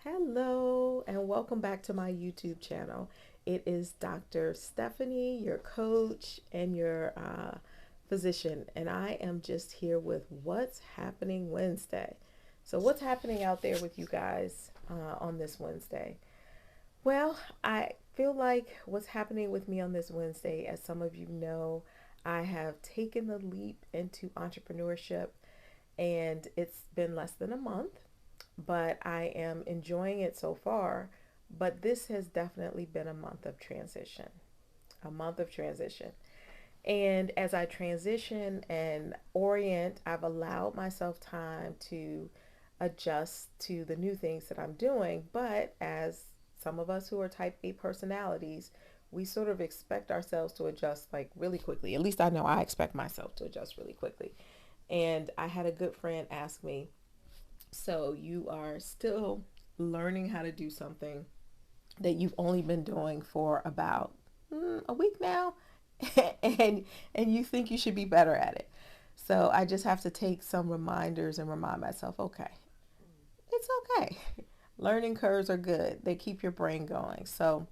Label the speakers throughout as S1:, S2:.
S1: Hello, and welcome back to my YouTube channel. It is Dr. Stephanie, your coach and your physician, and I am just here with What's Happening Wednesday. So, what's happening out there with you guys on this Wednesday? Well, I feel like what's happening with me on this Wednesday, as some of you know, I have taken the leap into entrepreneurship, and it's been less than a month, but I am enjoying it so far. But this has definitely been a month of transition, a month of transition. And as I transition and orient, I've allowed myself time to adjust to the new things that I'm doing. But as some of us who are type A personalities, we sort of expect ourselves to adjust like really quickly. At least I know I expect myself to adjust really quickly. And I had a good friend ask me, so you are still learning how to do something that you've only been doing for about a week now, and you think you should be better at it. So I just have to take some reminders and remind myself, okay, it's okay. Learning curves are good. They keep your brain going. So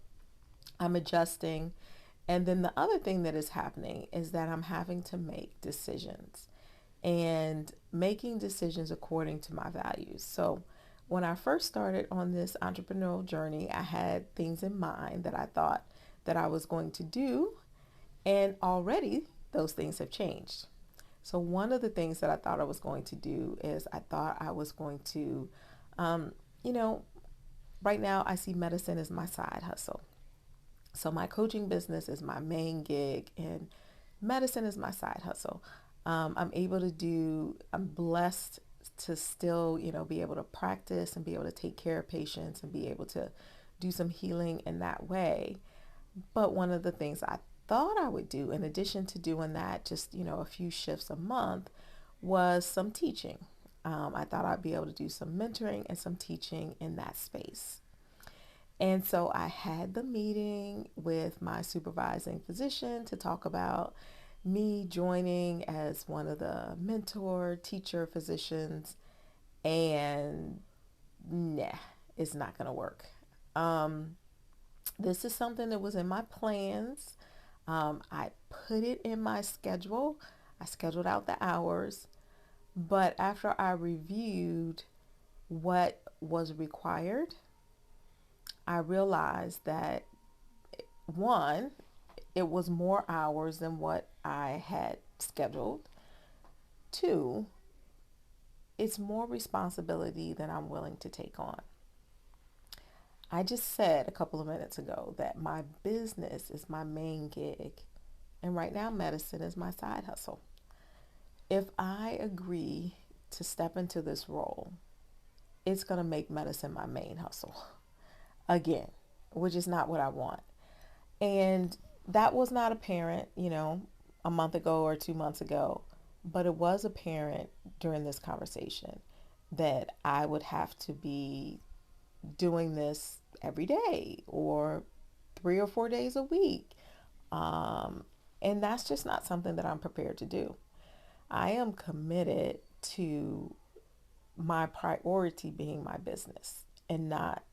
S1: I'm adjusting. And then the other thing that is happening is that I'm having to make decisions and making decisions according to my values. So when I first started on this entrepreneurial journey, I had things in mind that I thought that I was going to do, and already those things have changed. So one of the things that I thought I was going to do is I thought I was going to, um, you know, right now I see medicine as my side hustle. So my coaching business is my main gig, and medicine is my side hustle. I'm blessed to still, be able to practice and be able to take care of patients and be able to do some healing in that way. But one of the things I thought I would do, in addition to doing that, just, a few shifts a month, was some teaching. I thought I'd be able to do some mentoring and some teaching in that space. And so I had the meeting with my supervising physician to talk about me joining as one of the mentor teacher physicians. And nah, it's not going to work. Um, this is something that was in my plans. I put it in my schedule. I scheduled out the hours. But after I reviewed what was required, I realized that one, it was more hours than what I had scheduled. Two, it's more responsibility than I'm willing to take on. I just said a couple of minutes ago that my business is my main gig, and right now, medicine is my side hustle. If I agree to step into this role, it's going to make medicine my main hustle again, which is not what I want. And that was not apparent, a month ago or 2 months ago, but it was apparent during this conversation that I would have to be doing this every day or 3 or 4 days a week. Um, and that's just not something that I'm prepared to do. I am committed to my priority being my business and not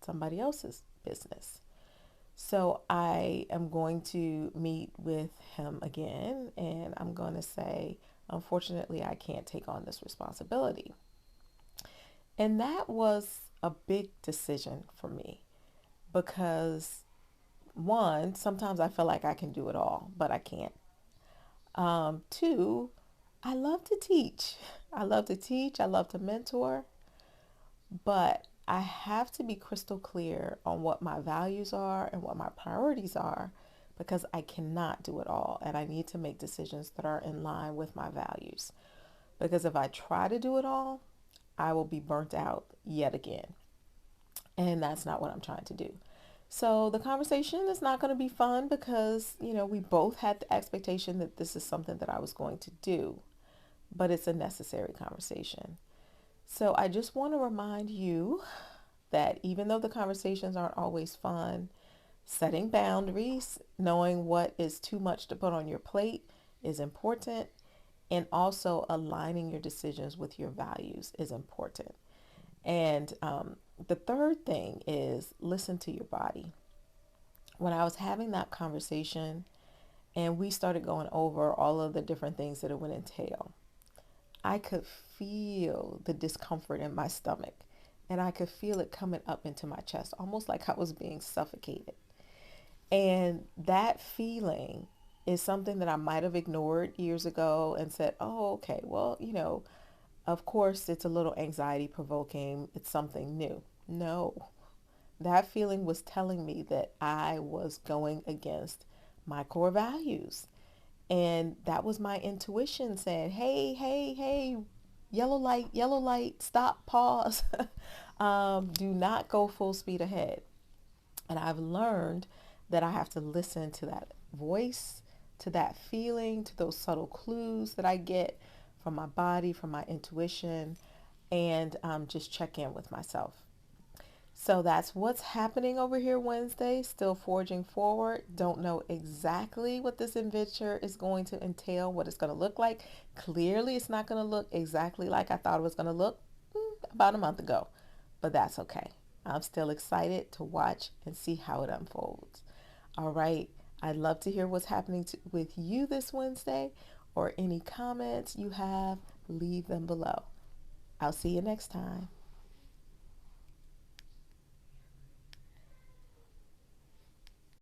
S1: somebody else's business. So I am going to meet with him again, and I'm going to say, unfortunately, I can't take on this responsibility. And that was a big decision for me because, one, sometimes I feel like I can do it all, but I can't. Two, I love to teach. I love to teach. I love to mentor, but I have to be crystal clear on what my values are and what my priorities are because I cannot do it all. And I need to make decisions that are in line with my values. Because if I try to do it all, I will be burnt out yet again. And that's not what I'm trying to do. So the conversation is not going to be fun because, we both had the expectation that this is something that I was going to do, but it's a necessary conversation. So I just want to remind you that even though the conversations aren't always fun, setting boundaries, knowing what is too much to put on your plate is important, and also aligning your decisions with your values is important. And The third thing is listen to your body. When I was having that conversation and we started going over all of the different things that it would entail, I could feel the discomfort in my stomach and I could feel it coming up into my chest, almost like I was being suffocated. And that feeling is something that I might have ignored years ago and said, oh, okay, well, of course it's a little anxiety provoking. It's something new. No, that feeling was telling me that I was going against my core values. And that was my intuition saying, hey, hey, hey, yellow light, stop, pause. Do not go full speed ahead. And I've learned that I have to listen to that voice, to that feeling, to those subtle clues that I get from my body, from my intuition, and just check in with myself. So that's what's happening over here Wednesday. Still forging forward. Don't know exactly what this adventure is going to entail, what it's going to look like. Clearly, it's not going to look exactly like I thought it was going to look about a month ago, but that's okay. I'm still excited to watch and see how it unfolds. All right. I'd love to hear what's happening with you this Wednesday, or any comments you have, leave them below. I'll see you next time.